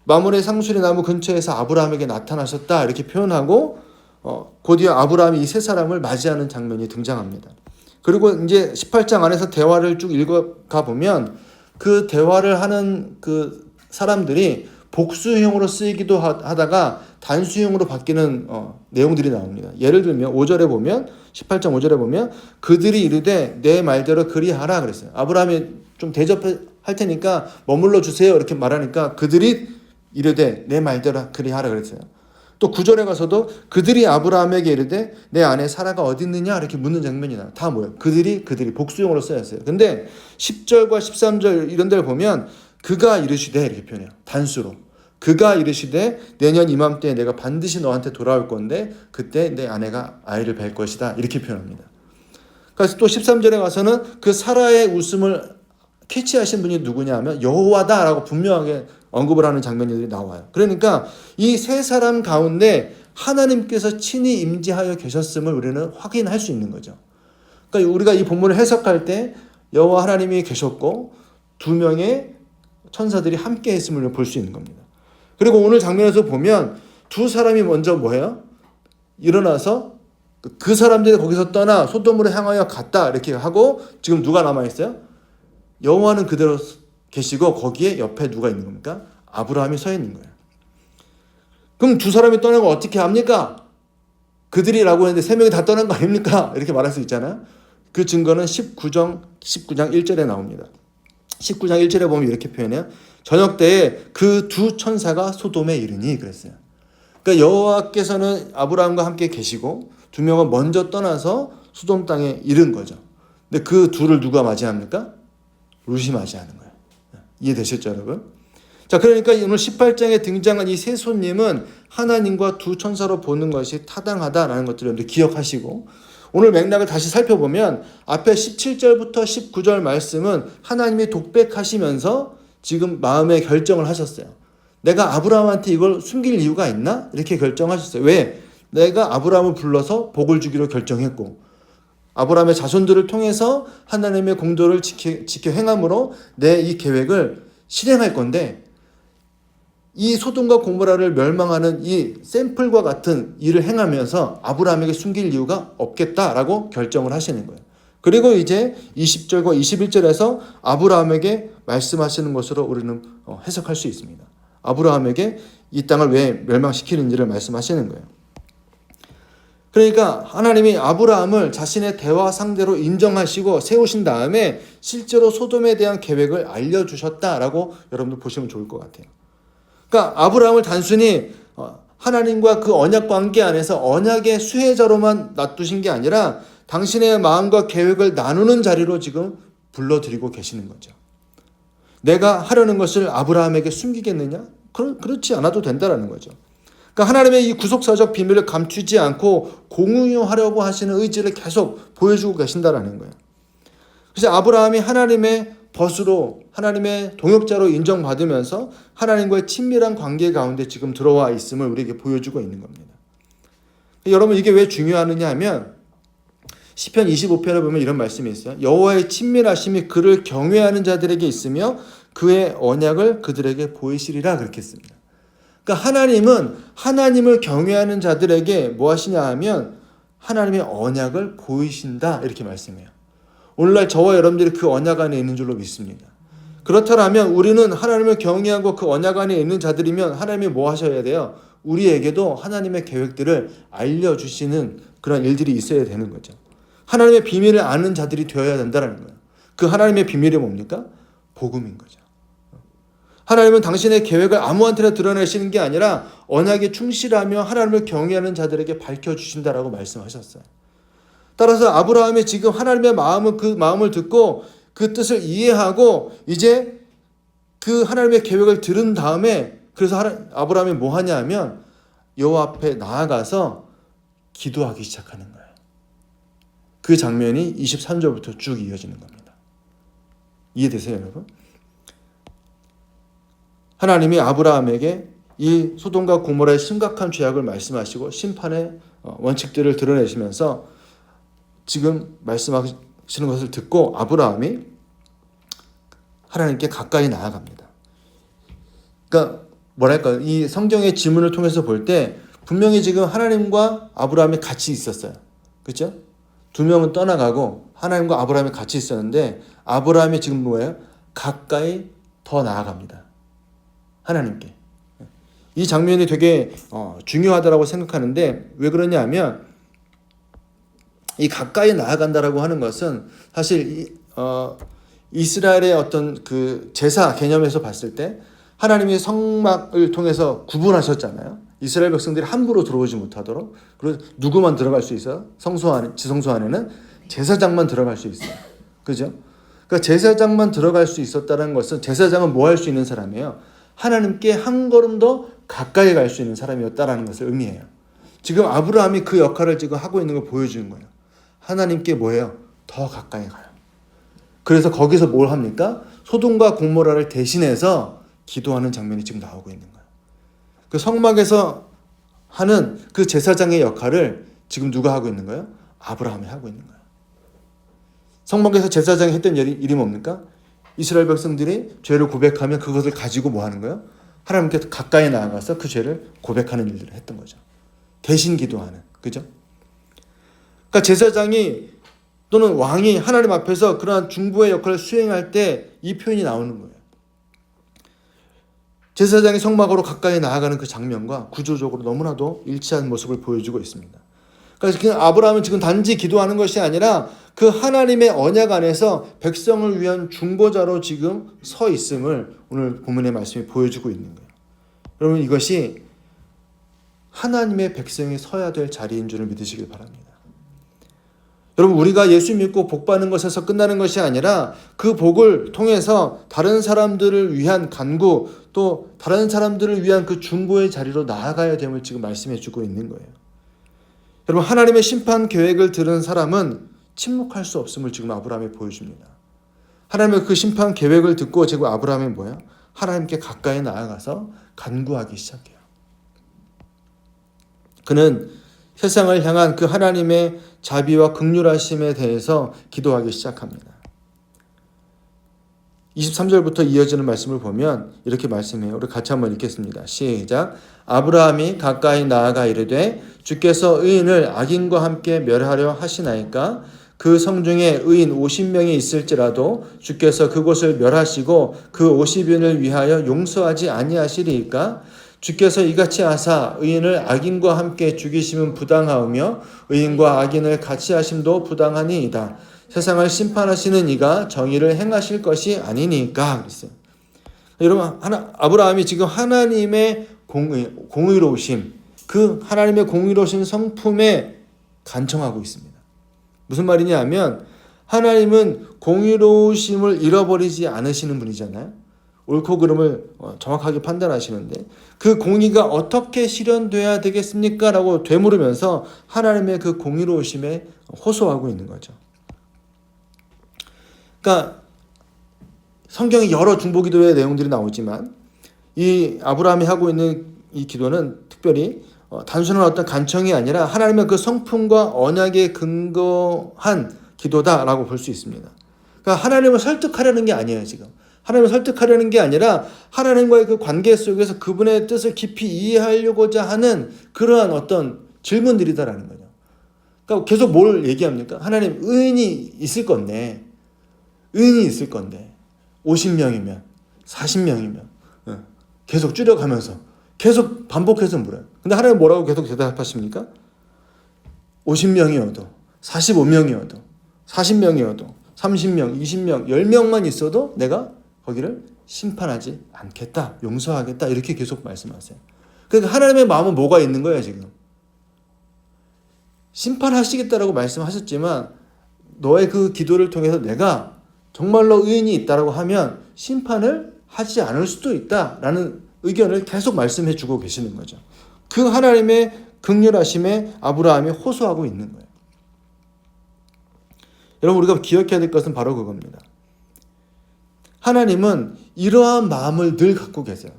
마므레 상수리 나무 근처에서 아브라함에게 나타나셨다 이렇게 표현하고 곧이어 아브라함이 이 세 사람을 맞이하는 장면이 등장합니다. 그리고 이제 18장 안에서 대화를 쭉 읽어가 보면 그 대화를 하는 그 사람들이 복수형으로 쓰이기도 하다가 단수형으로 바뀌는 내용들이 나옵니다. 예를 들면 5절에 보면 18장 5절에 보면 그들이 이르되 내 말대로 그리하라 그랬어요. 아브라함이 좀 대접할 테니까 머물러 주세요 이렇게 말하니까 그들이 이르되 내 말대로 그리하라 그랬어요. 또 9절에 가서도 그들이 아브라함에게 이르되 내 아내 사라가 어디 있느냐 이렇게 묻는 장면이 나와요. 다 뭐예요? 그들이 복수형으로 쓰였어요. 근데 10절과 13절 이런 데를 보면 그가 이르시되 이렇게 표현해요. 단수로. 그가 이르시되 내년 이맘때에 내가 반드시 너한테 돌아올 건데 그때 내 아내가 아이를 뵐 것이다. 이렇게 표현합니다. 그래서 또 13절에 가서는 그 사라의 웃음을 캐치하신 분이 누구냐 하면 여호와다라고 분명하게 언급을 하는 장면들이 나와요. 그러니까 이 세 사람 가운데 하나님께서 친히 임재하여 계셨음을 우리는 확인할 수 있는 거죠. 그러니까 우리가 이 본문을 해석할 때 여호와 하나님이 계셨고 두 명의 천사들이 함께 했음을 볼 수 있는 겁니다. 그리고 오늘 장면에서 보면 두 사람이 먼저 뭐예요? 일어나서 그 사람들이 거기서 떠나 소돔으로 향하여 갔다 이렇게 하고 지금 누가 남아있어요? 여호와는 그대로 계시고 거기에 옆에 누가 있는 겁니까? 아브라함이 서 있는 거예요. 그럼 두 사람이 떠나고 어떻게 합니까? 그들이라고 했는데 세 명이 다 떠난 거 아닙니까? 이렇게 말할 수 있잖아요. 그 증거는 19장 1절에 나옵니다. 19장 1절에 보면 이렇게 표현해요. 저녁 때에 그 두 천사가 소돔에 이르니 그랬어요. 그러니까 여호와께서는 아브라함과 함께 계시고 두 명은 먼저 떠나서 소돔 땅에 이른 거죠. 근데 그 둘을 누가 맞이합니까? 룻이 맞이하는 거예요. 이해되셨죠, 여러분? 자, 그러니까 오늘 18장에 등장한 이 세 손님은 하나님과 두 천사로 보는 것이 타당하다라는 것들을 기억하시고 오늘 맥락을 다시 살펴보면 앞에 17절부터 19절 말씀은 하나님이 독백하시면서 지금 마음의 결정을 하셨어요. 내가 아브라함한테 이걸 숨길 이유가 있나? 이렇게 결정하셨어요. 왜? 내가 아브라함을 불러서 복을 주기로 결정했고 아브라함의 자손들을 통해서 하나님의 공도를 지켜 행함으로 내 이 계획을 실행할 건데 이 소돔과 고모라를 멸망하는 이 샘플과 같은 일을 행하면서 아브라함에게 숨길 이유가 없겠다라고 결정을 하시는 거예요. 그리고 이제 20절과 21절에서 아브라함에게 말씀하시는 것으로 우리는 해석할 수 있습니다. 아브라함에게 이 땅을 왜 멸망시키는지를 말씀하시는 거예요. 그러니까 하나님이 아브라함을 자신의 대화 상대로 인정하시고 세우신 다음에 실제로 소돔에 대한 계획을 알려주셨다라고 여러분들 보시면 좋을 것 같아요. 그러니까 아브라함을 단순히 하나님과 그 언약 관계 안에서 언약의 수혜자로만 놔두신 게 아니라 당신의 마음과 계획을 나누는 자리로 지금 불러들이고 계시는 거죠. 내가 하려는 것을 아브라함에게 숨기겠느냐? 그렇지 않아도 된다라는 거죠. 그러니까 하나님의 이 구속사적 비밀을 감추지 않고 공유하려고 하시는 의지를 계속 보여주고 계신다라는 거예요. 그래서 아브라함이 하나님의 벗으로 하나님의 동역자로 인정받으면서 하나님과의 친밀한 관계 가운데 지금 들어와 있음을 우리에게 보여주고 있는 겁니다. 여러분 이게 왜 중요하느냐 하면 시편 25편을 보면 이런 말씀이 있어요. 여호와의 친밀하심이 그를 경외하는 자들에게 있으며 그의 언약을 그들에게 보이시리라 그렇게 했습니다. 그러니까 하나님은 하나님을 경외하는 자들에게 뭐 하시냐 하면 하나님의 언약을 보이신다 이렇게 말씀해요. 오늘날 저와 여러분들이 그 언약 안에 있는 줄로 믿습니다. 그렇다면 우리는 하나님을 경외하고 그 언약 안에 있는 자들이면 하나님이 뭐 하셔야 돼요? 우리에게도 하나님의 계획들을 알려주시는 그런 일들이 있어야 되는 거죠. 하나님의 비밀을 아는 자들이 되어야 된다는 거예요. 그 하나님의 비밀이 뭡니까? 복음인 거죠. 하나님은 당신의 계획을 아무한테나 드러내시는 게 아니라 언약에 충실하며 하나님을 경외하는 자들에게 밝혀주신다라고 말씀하셨어요. 따라서 아브라함이 지금 하나님의 그 마음을 듣고 그 뜻을 이해하고 이제 그 하나님의 계획을 들은 다음에 그래서 아브라함이 뭐 하냐 하면 여호와 앞에 나아가서 기도하기 시작하는 거예요. 그 장면이 23절부터 쭉 이어지는 겁니다. 이해되세요, 여러분? 하나님이 아브라함에게 이 소돔과 고모라의 심각한 죄악을 말씀하시고 심판의 원칙들을 드러내시면서 지금 말씀하시는 것을 듣고 아브라함이 하나님께 가까이 나아갑니다. 그러니까 뭐랄까요? 이 성경의 지문을 통해서 볼 때 분명히 지금 하나님과 아브라함이 같이 있었어요. 그렇죠? 두 명은 떠나가고 하나님과 아브라함이 같이 있었는데 아브라함이 지금 뭐예요? 가까이 더 나아갑니다. 하나님께. 이 장면이 되게 중요하다고 생각하는데 왜 그러냐 하면 이 가까이 나아간다라고 하는 것은 사실 이스라엘의 어떤 그 제사 개념에서 봤을 때 하나님이 성막을 통해서 구분하셨잖아요. 이스라엘 백성들이 함부로 들어오지 못하도록. 그리고 누구만 들어갈 수 있어요? 지성소 안에는 제사장만 들어갈 수 있어요. 그죠? 그러니까 제사장만 들어갈 수 있었다는 것은 제사장은 뭐 할 수 있는 사람이에요? 하나님께 한 걸음 더 가까이 갈 수 있는 사람이었다라는 것을 의미해요. 지금 아브라함이 그 역할을 지금 하고 있는 걸 보여주는 거예요. 하나님께 뭐예요? 더 가까이 가요. 그래서 거기서 뭘 합니까? 소돔과 고모라를 대신해서 기도하는 장면이 지금 나오고 있는 거예요. 그 성막에서 하는 그 제사장의 역할을 지금 누가 하고 있는 거예요? 아브라함이 하고 있는 거예요. 성막에서 제사장이 했던 일이 뭡니까? 이스라엘 백성들이 죄를 고백하면 그것을 가지고 뭐 하는 거예요? 하나님께 가까이 나아가서 그 죄를 고백하는 일들을 했던 거죠. 대신 기도하는. 그죠? 그러니까 제사장이 또는 왕이 하나님 앞에서 그러한 중보의 역할을 수행할 때 이 표현이 나오는 거예요. 제사장이 성막으로 가까이 나아가는 그 장면과 구조적으로 너무나도 일치한 모습을 보여주고 있습니다. 그래서 아브라함은 지금 단지 기도하는 것이 아니라 그 하나님의 언약 안에서 백성을 위한 중보자로 지금 서 있음을 오늘 본문의 말씀이 보여주고 있는 거예요. 여러분 이것이 하나님의 백성이 서야 될 자리인 줄을 믿으시길 바랍니다. 여러분 우리가 예수 믿고 복 받는 것에서 끝나는 것이 아니라 그 복을 통해서 다른 사람들을 위한 간구 또 다른 사람들을 위한 그 중보의 자리로 나아가야 됨을 지금 말씀해 주고 있는 거예요. 여러분, 하나님의 심판 계획을 들은 사람은 침묵할 수 없음을 지금 아브라함이 보여줍니다. 하나님의 그 심판 계획을 듣고 지금 아브라함이 뭐야? 하나님께 가까이 나아가서 간구하기 시작해요. 그는 세상을 향한 그 하나님의 자비와 긍휼하심에 대해서 기도하기 시작합니다. 23절부터 이어지는 말씀을 보면 이렇게 말씀해요. 우리 같이 한번 읽겠습니다. 시작. 아브라함이 가까이 나아가 이르되 주께서 의인을 악인과 함께 멸하려 하시나이까? 그 성중에 의인 50명이 있을지라도 주께서 그곳을 멸하시고 그 50인을 위하여 용서하지 아니하시리이까? 주께서 이같이 하사 의인을 악인과 함께 죽이심은 부당하오며 의인과 악인을 같이 하심도 부당하니이다. 세상을 심판하시는 이가 정의를 행하실 것이 아니니까. 그랬어요. 여러분, 아브라함이 지금 하나님의 공의로우심, 그 하나님의 공의로우신 성품에 간청하고 있습니다. 무슨 말이냐 하면 하나님은 공의로우심을 잃어버리지 않으시는 분이잖아요. 옳고 그름을 정확하게 판단하시는데 그 공의가 어떻게 실현돼야 되겠습니까? 라고 되물으면서 하나님의 그 공의로우심에 호소하고 있는 거죠. 그러니까 성경에 여러 중보기도의 내용들이 나오지만 이 아브라함이 하고 있는 이 기도는 특별히 단순한 어떤 간청이 아니라 하나님의 그 성품과 언약에 근거한 기도다라고 볼 수 있습니다. 그러니까 하나님을 설득하려는 게 아니에요, 지금. 하나님을 설득하려는 게 아니라 하나님과의 그 관계 속에서 그분의 뜻을 깊이 이해하려고자 하는 그러한 어떤 질문들이다라는 거죠. 그러니까 계속 뭘 얘기합니까? 하나님, 의인이 있을 건데 50명이면 40명이면 계속 줄여가면서 계속 반복해서 물어요. 근데 하나님 뭐라고 계속 대답하십니까? 50명이어도 45명이어도 40명이어도 30명, 20명, 10명만 있어도 내가 거기를 심판하지 않겠다, 용서하겠다 이렇게 계속 말씀하세요. 그러니까 하나님의 마음은 뭐가 있는 거예요, 지금? 심판하시겠다라고 말씀하셨지만 너의 그 기도를 통해서 내가 정말로 의인이 있다라고 하면 심판을 하지 않을 수도 있다라는 의견을 계속 말씀해 주고 계시는 거죠. 그 하나님의 긍휼하심에 아브라함이 호소하고 있는 거예요. 여러분, 우리가 기억해야 될 것은 바로 그겁니다. 하나님은 이러한 마음을 늘 갖고 계세요.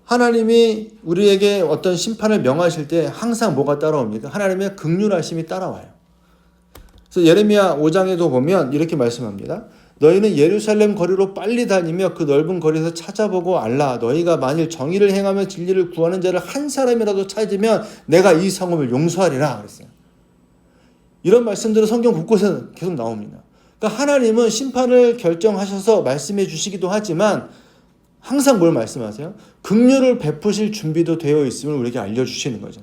하나님이 우리에게 어떤 심판을 명하실 때 항상 뭐가 따라옵니까? 하나님의 긍휼하심이 따라와요. 그래서 예레미야 5장에도 보면 이렇게 말씀합니다. 너희는 예루살렘 거리로 빨리 다니며 그 넓은 거리에서 찾아보고 알라. 너희가 만일 정의를 행하며 진리를 구하는 자를 한 사람이라도 찾으면 내가 이 성읍을 용서하리라 그랬어요. 이런 말씀들은 성경 곳곳에 계속 나옵니다. 그러니까 하나님은 심판을 결정하셔서 말씀해 주시기도 하지만 항상 뭘 말씀하세요? 긍휼을 베푸실 준비도 되어 있음을 우리에게 알려주시는 거죠.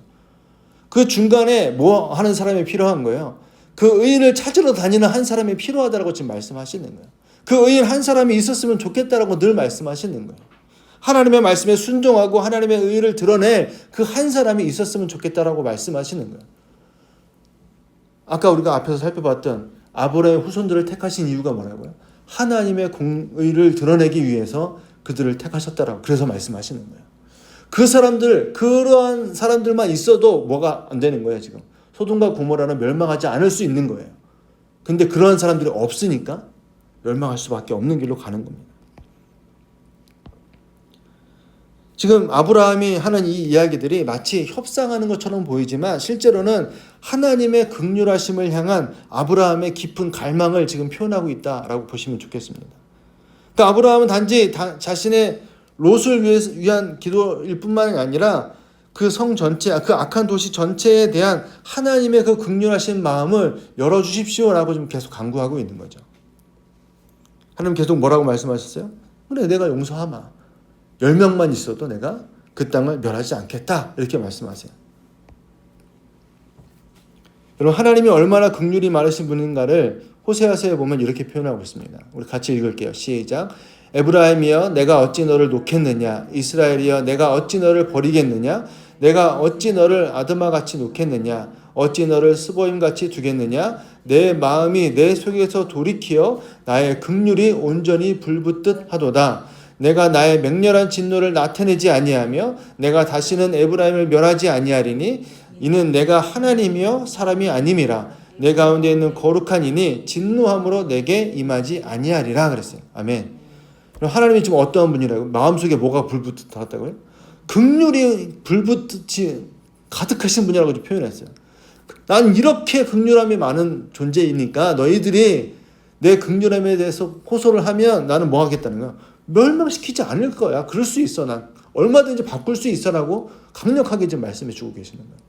그 중간에 뭐 하는 사람이 필요한 거예요? 그 의인을 찾으러 다니는 한 사람이 필요하다고 지금 말씀하시는 거예요. 그 의인 한 사람이 있었으면 좋겠다라고 늘 말씀하시는 거예요. 하나님의 말씀에 순종하고 하나님의 의의를 드러낼 그 한 사람이 있었으면 좋겠다라고 말씀하시는 거예요. 아까 우리가 앞에서 살펴봤던 아브라함의 후손들을 택하신 이유가 뭐라고요? 하나님의 공의를 드러내기 위해서 그들을 택하셨다라고 그래서 말씀하시는 거예요. 그 사람들, 그러한 사람들만 있어도 뭐가 안 되는 거예요, 지금. 소돔과 고모라는 멸망하지 않을 수 있는 거예요. 근데 그러한 사람들이 없으니까 멸망할 수밖에 없는 길로 가는 겁니다. 지금 아브라함이 하는 이 이야기들이 마치 협상하는 것처럼 보이지만 실제로는 하나님의 긍휼하심을 향한 아브라함의 깊은 갈망을 지금 표현하고 있다라고 보시면 좋겠습니다. 그러니까 아브라함은 단지 자신의 롯을 위한 기도일 뿐만이 아니라 그 성 전체, 그 악한 도시 전체에 대한 하나님의 그 긍휼하신 마음을 열어주십시오라고 좀 계속 간구하고 있는 거죠. 하나님 계속 뭐라고 말씀하셨어요? 그래, 내가 용서하마. 10명만 있어도 내가 그 땅을 멸하지 않겠다. 이렇게 말씀하세요. 여러분, 하나님이 얼마나 긍휼이 많으신 분인가를 호세아서에 보면 이렇게 표현하고 있습니다. 우리 같이 읽을게요. 시작. 에브라임이여 내가 어찌 너를 놓겠느냐. 이스라엘이여 내가 어찌 너를 버리겠느냐. 내가 어찌 너를 아드마같이 놓겠느냐. 어찌 너를 스보임같이 두겠느냐. 내 마음이 내 속에서 돌이키어 나의 긍휼이 온전히 불붙듯 하도다. 내가 나의 맹렬한 진노를 나타내지 아니하며 내가 다시는 에브라임을 멸하지 아니하리니 이는 내가 하나님이요 사람이 아님이라. 내 가운데 있는 거룩한 이니 진노함으로 내게 임하지 아니하리라 그랬어요. 아멘. 그럼 하나님이 지금 어떠한 분이라고? 마음속에 뭐가 불붙었다고요? 긍휼이 불붙이 가득하신 분이라고 표현했어요. 난 이렇게 긍휼함이 많은 존재이니까 너희들이 내 긍휼함에 대해서 호소를 하면 나는 뭐 하겠다는 거야? 멸망시키지 않을 거야. 그럴 수 있어. 난 얼마든지 바꿀 수 있어라고 강력하게 지금 말씀해 주고 계시는 거예요.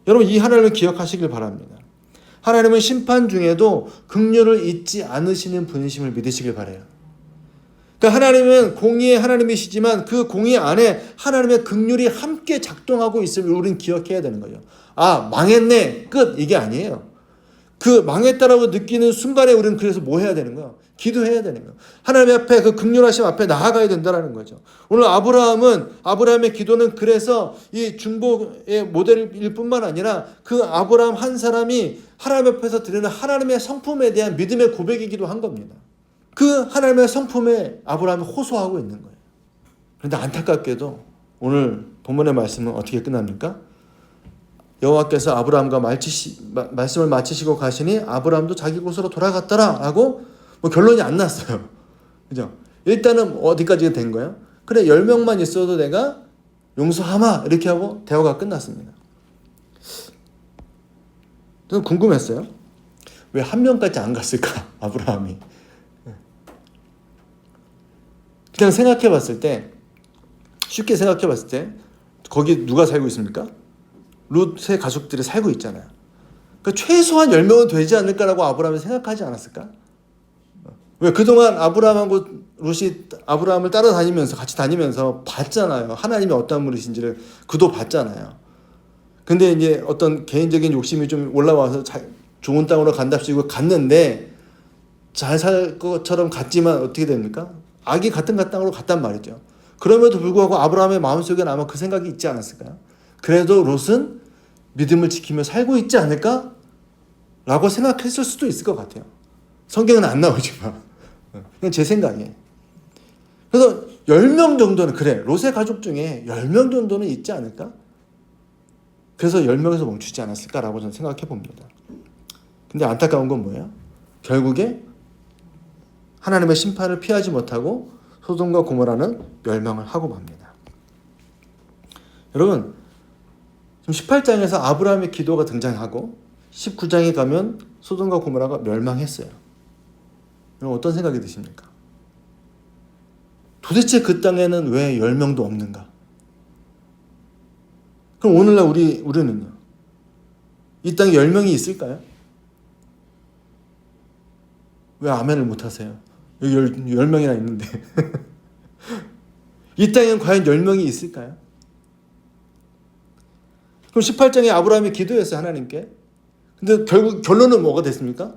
여러분 이 하나님을 기억하시길 바랍니다. 하나님은 심판 중에도 긍휼을 잊지 않으시는 분이심을 믿으시길 바라요. 그러니까 하나님은 공의의 하나님이시지만 그 공의 안에 하나님의 긍휼이 함께 작동하고 있음을 우리는 기억해야 되는 거예요. 아, 망했네. 끝. 이게 아니에요. 그 망했다라고 느끼는 순간에 우리는 그래서 뭐 해야 되는 거야? 기도해야 되는 거야. 하나님 앞에 그 긍휼하심 앞에 나아가야 된다는 거죠. 오늘 아브라함의 기도는 그래서 이 중보의 모델일 뿐만 아니라 그 아브라함 한 사람이 하나님 앞에서 드리는 하나님의 성품에 대한 믿음의 고백이기도 한 겁니다. 그 하나님의 성품에 아브라함이 호소하고 있는 거예요. 그런데 안타깝게도 오늘 본문의 말씀은 어떻게 끝납니까? 여호와께서 아브라함과 말씀을 마치시고 가시니 아브라함도 자기 곳으로 돌아갔더라 하고 뭐 결론이 안 났어요. 그죠? 일단은 어디까지 된 거예요? 그래 10명만 있어도 내가 용서하마 이렇게 하고 대화가 끝났습니다. 저는 궁금했어요. 왜 한 명까지 안 갔을까? 아브라함이. 그냥 쉽게 생각해 봤을 때 거기 누가 살고 있습니까? 룻의 가족들이 살고 있잖아요. 그러니까 최소한 10명은 되지 않을까라고 아브라함이 생각하지 않았을까? 왜 그동안 아브라함하고 룻이 아브라함을 따라다니면서 같이 다니면서 봤잖아요. 하나님이 어떤 분이신지를 그도 봤잖아요. 근데 이제 어떤 개인적인 욕심이 좀 올라와서 좋은 땅으로 간답시고 갔는데 잘 살 것처럼 갔지만 어떻게 됩니까? 악이 같은 땅으로 갔단 말이죠. 그럼에도 불구하고 아브라함의 마음속에는 아마 그 생각이 있지 않았을까요? 그래도 롯은 믿음을 지키며 살고 있지 않을까? 라고 생각했을 수도 있을 것 같아요. 성경은 안 나오지만 그냥 제 생각이에요. 그래서 10명 정도는 그래 롯의 가족 중에 10명 정도는 있지 않을까? 그래서 10명에서 멈추지 않았을까라고 저는 생각해 봅니다. 근데 안타까운 건 뭐예요? 결국에 하나님의 심판을 피하지 못하고 소돔과 고모라는 멸망을 하고 맙니다. 여러분 지금 18장에서 아브라함의 기도가 등장하고 19장에 가면 소돔과 고모라가 멸망했어요. 여러분 어떤 생각이 드십니까? 도대체 그 땅에는 왜 10명도 없는가? 그럼 오늘날 우리는요? 이 땅에 10명이 있을까요? 왜 아멘을 못하세요? 여기 10명이나 있는데 이 땅에는 과연 10명이 있을까요? 그럼 18장에 아브라함이 기도했어요 하나님께. 근데 결국 결론은 뭐가 됐습니까?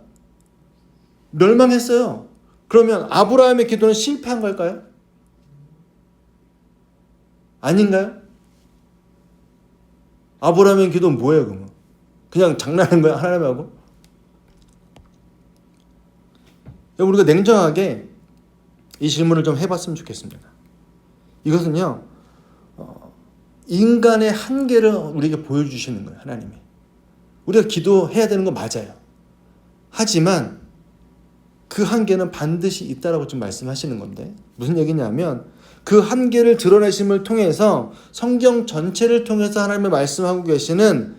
멸망했어요. 그러면 아브라함의 기도는 실패한 걸까요? 아닌가요? 아브라함의 기도는 뭐예요 그러면? 그냥 장난하는 거야 하나님하고? 우리가 냉정하게 이 질문을 좀 해봤으면 좋겠습니다. 이것은요 인간의 한계를 우리에게 보여주시는 거예요 하나님이. 우리가 기도해야 되는 건 맞아요. 하지만 그 한계는 반드시 있다라고 좀 말씀하시는 건데 무슨 얘기냐면 그 한계를 드러내심을 통해서 성경 전체를 통해서 하나님의 말씀하고 계시는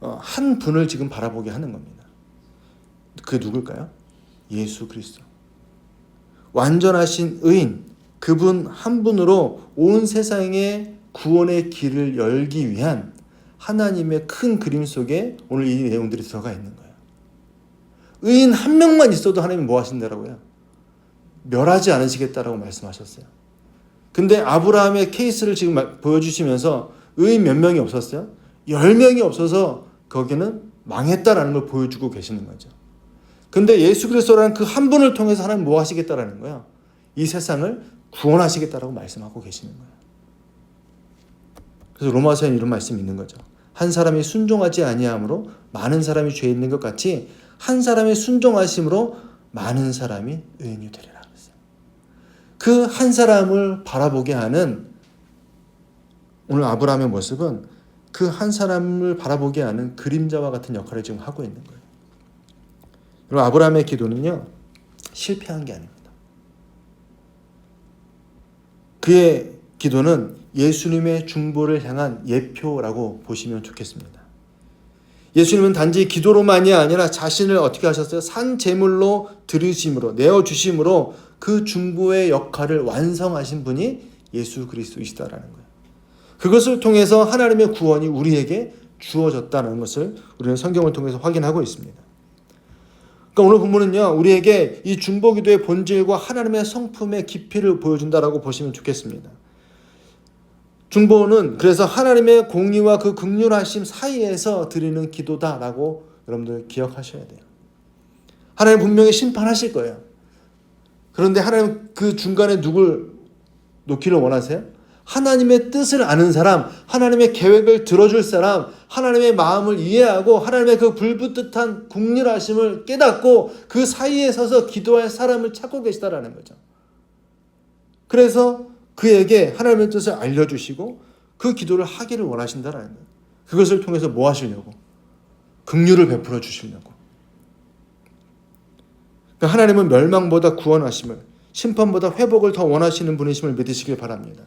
한 분을 지금 바라보게 하는 겁니다. 그게 누굴까요? 예수 그리스도. 완전하신 의인 그분 한 분으로 온 세상의 구원의 길을 열기 위한 하나님의 큰 그림 속에 오늘 이 내용들이 들어가 있는 거예요. 의인 한 명만 있어도 하나님이 뭐 하신다라고요? 멸하지 않으시겠다라고 말씀하셨어요. 근데 아브라함의 케이스를 지금 보여주시면서 의인 몇 명이 없었어요? 10명이 없어서 거기는 망했다라는 걸 보여주고 계시는 거죠. 근데 예수 그리스도라는 그 한 분을 통해서 하나님 뭐 하시겠다라는 거야? 이 세상을 구원하시겠다라고 말씀하고 계시는 거예요. 그래서 로마서에는 이런 말씀이 있는 거죠. 한 사람이 순종하지 아니함으로 많은 사람이 죄 있는 것 같이 한 사람의 순종하심으로 많은 사람이 의인이 되리라. 그 한 사람을 바라보게 하는 오늘 아브라함의 모습은 그 한 사람을 바라보게 하는 그림자와 같은 역할을 지금 하고 있는 거예요. 그리고 아브라함의 기도는요, 실패한 게 아닙니다. 그의 기도는 예수님의 중보를 향한 예표라고 보시면 좋겠습니다. 예수님은 단지 기도로만이 아니라 자신을 어떻게 하셨어요? 산 제물로 드리심으로, 내어주심으로 그 중보의 역할을 완성하신 분이 예수 그리스도이시다라는 거예요. 그것을 통해서 하나님의 구원이 우리에게 주어졌다는 것을 우리는 성경을 통해서 확인하고 있습니다. 그러니까 오늘 본문은요, 우리에게 이 중보기도의 본질과 하나님의 성품의 깊이를 보여준다라고 보시면 좋겠습니다. 중보는 그래서 하나님의 공의와 그 긍휼하심 사이에서 드리는 기도다라고 여러분들 기억하셔야 돼요. 하나님 분명히 심판하실 거예요. 그런데 하나님 그 중간에 누굴 놓기를 원하세요? 하나님의 뜻을 아는 사람, 하나님의 계획을 들어줄 사람, 하나님의 마음을 이해하고 하나님의 그 불붙듯한 긍휼하심을 깨닫고 그 사이에 서서 기도할 사람을 찾고 계시다라는 거죠. 그래서 그에게 하나님의 뜻을 알려주시고 그 기도를 하기를 원하신다라는 거예요. 그것을 통해서 뭐 하시려고? 긍휼을 베풀어 주시려고. 그러니까 하나님은 멸망보다 구원하심을, 심판보다 회복을 더 원하시는 분이심을 믿으시길 바랍니다.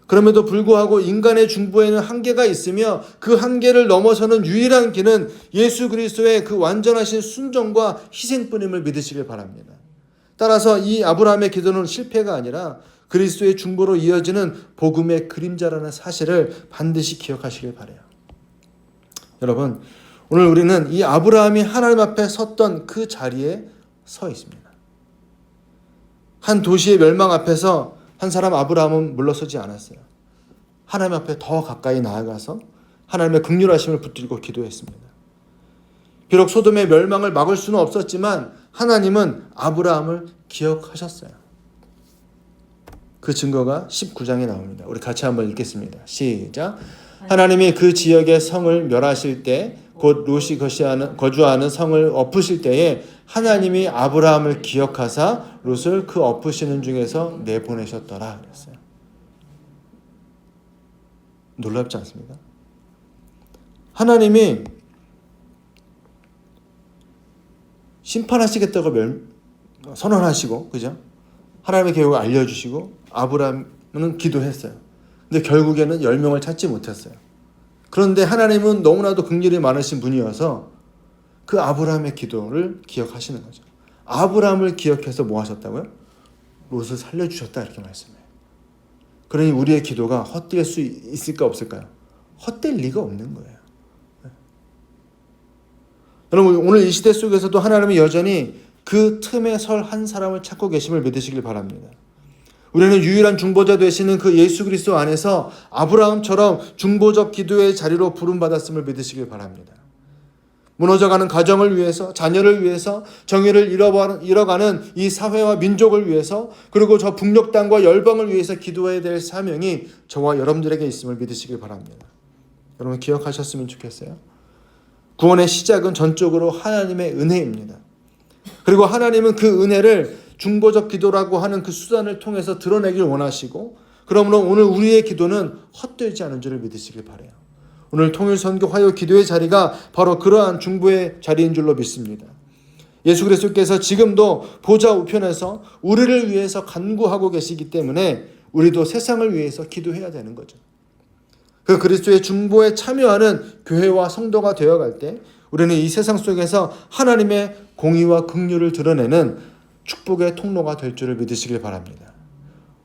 그럼에도 불구하고 인간의 중보에는 한계가 있으며 그 한계를 넘어서는 유일한 길은 예수 그리스도의 그 완전하신 순종과 희생뿐임을 믿으시길 바랍니다. 따라서 이 아브라함의 기도는 실패가 아니라 그리스도의 중보로 이어지는 복음의 그림자라는 사실을 반드시 기억하시길 바라요. 여러분, 오늘 우리는 이 아브라함이 하나님 앞에 섰던 그 자리에 서 있습니다. 한 도시의 멸망 앞에서 한 사람 아브라함은 물러서지 않았어요. 하나님 앞에 더 가까이 나아가서 하나님의 긍휼하심을 붙들고 기도했습니다. 비록 소돔의 멸망을 막을 수는 없었지만 하나님은 아브라함을 기억하셨어요. 그 증거가 19장에 나옵니다. 우리 같이 한번 읽겠습니다. 시작. 하나님이 그 지역의 성을 멸하실 때, 곧 롯이 거주하는 성을 엎으실 때에 하나님이 아브라함을 기억하사 롯을 그 엎으시는 중에서 내보내셨더라 그랬어요. 놀랍지 않습니까? 하나님이 심판하시겠다고 선언하시고, 그죠? 하나님의 계획을 알려주시고 아브라함은 기도했어요. 근데 결국에는 10명을 찾지 못했어요. 그런데 하나님은 너무나도 긍휼이 많으신 분이어서 그 아브라함의 기도를 기억하시는 거죠. 아브라함을 기억해서 뭐 하셨다고요? 롯을 살려주셨다 이렇게 말씀해요. 그러니 우리의 기도가 헛될 수 있을까 없을까요? 헛될 리가 없는 거예요. 여러분, 오늘 이 시대 속에서도 하나님은 여전히 그 틈에 설 한 사람을 찾고 계심을 믿으시길 바랍니다. 우리는 유일한 중보자 되시는 그 예수 그리스도 안에서 아브라함처럼 중보적 기도의 자리로 부름받았음을 믿으시길 바랍니다. 무너져가는 가정을 위해서, 자녀를 위해서, 정의를 잃어가는 이 사회와 민족을 위해서, 그리고 저 북녘 땅과 열방을 위해서 기도해야 될 사명이 저와 여러분들에게 있음을 믿으시길 바랍니다. 여러분 기억하셨으면 좋겠어요. 구원의 시작은 전적으로 하나님의 은혜입니다. 그리고 하나님은 그 은혜를 중보적 기도라고 하는 그 수단을 통해서 드러내길 원하시고, 그러므로 오늘 우리의 기도는 헛되지 않은 줄을 믿으시길 바라요. 오늘 통일선교 화요 기도의 자리가 바로 그러한 중보의 자리인 줄로 믿습니다. 예수 그리스도께서 지금도 보좌 우편에서 우리를 위해서 간구하고 계시기 때문에 우리도 세상을 위해서 기도해야 되는 거죠. 그 그리스도의 중보에 참여하는 교회와 성도가 되어갈 때 우리는 이 세상 속에서 하나님의 공의와 긍휼을 드러내는 축복의 통로가 될 줄을 믿으시길 바랍니다.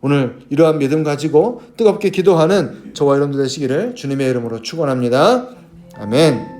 오늘 이러한 믿음 가지고 뜨겁게 기도하는 저와 여러분들 되시기를 주님의 이름으로 축원합니다. 아멘.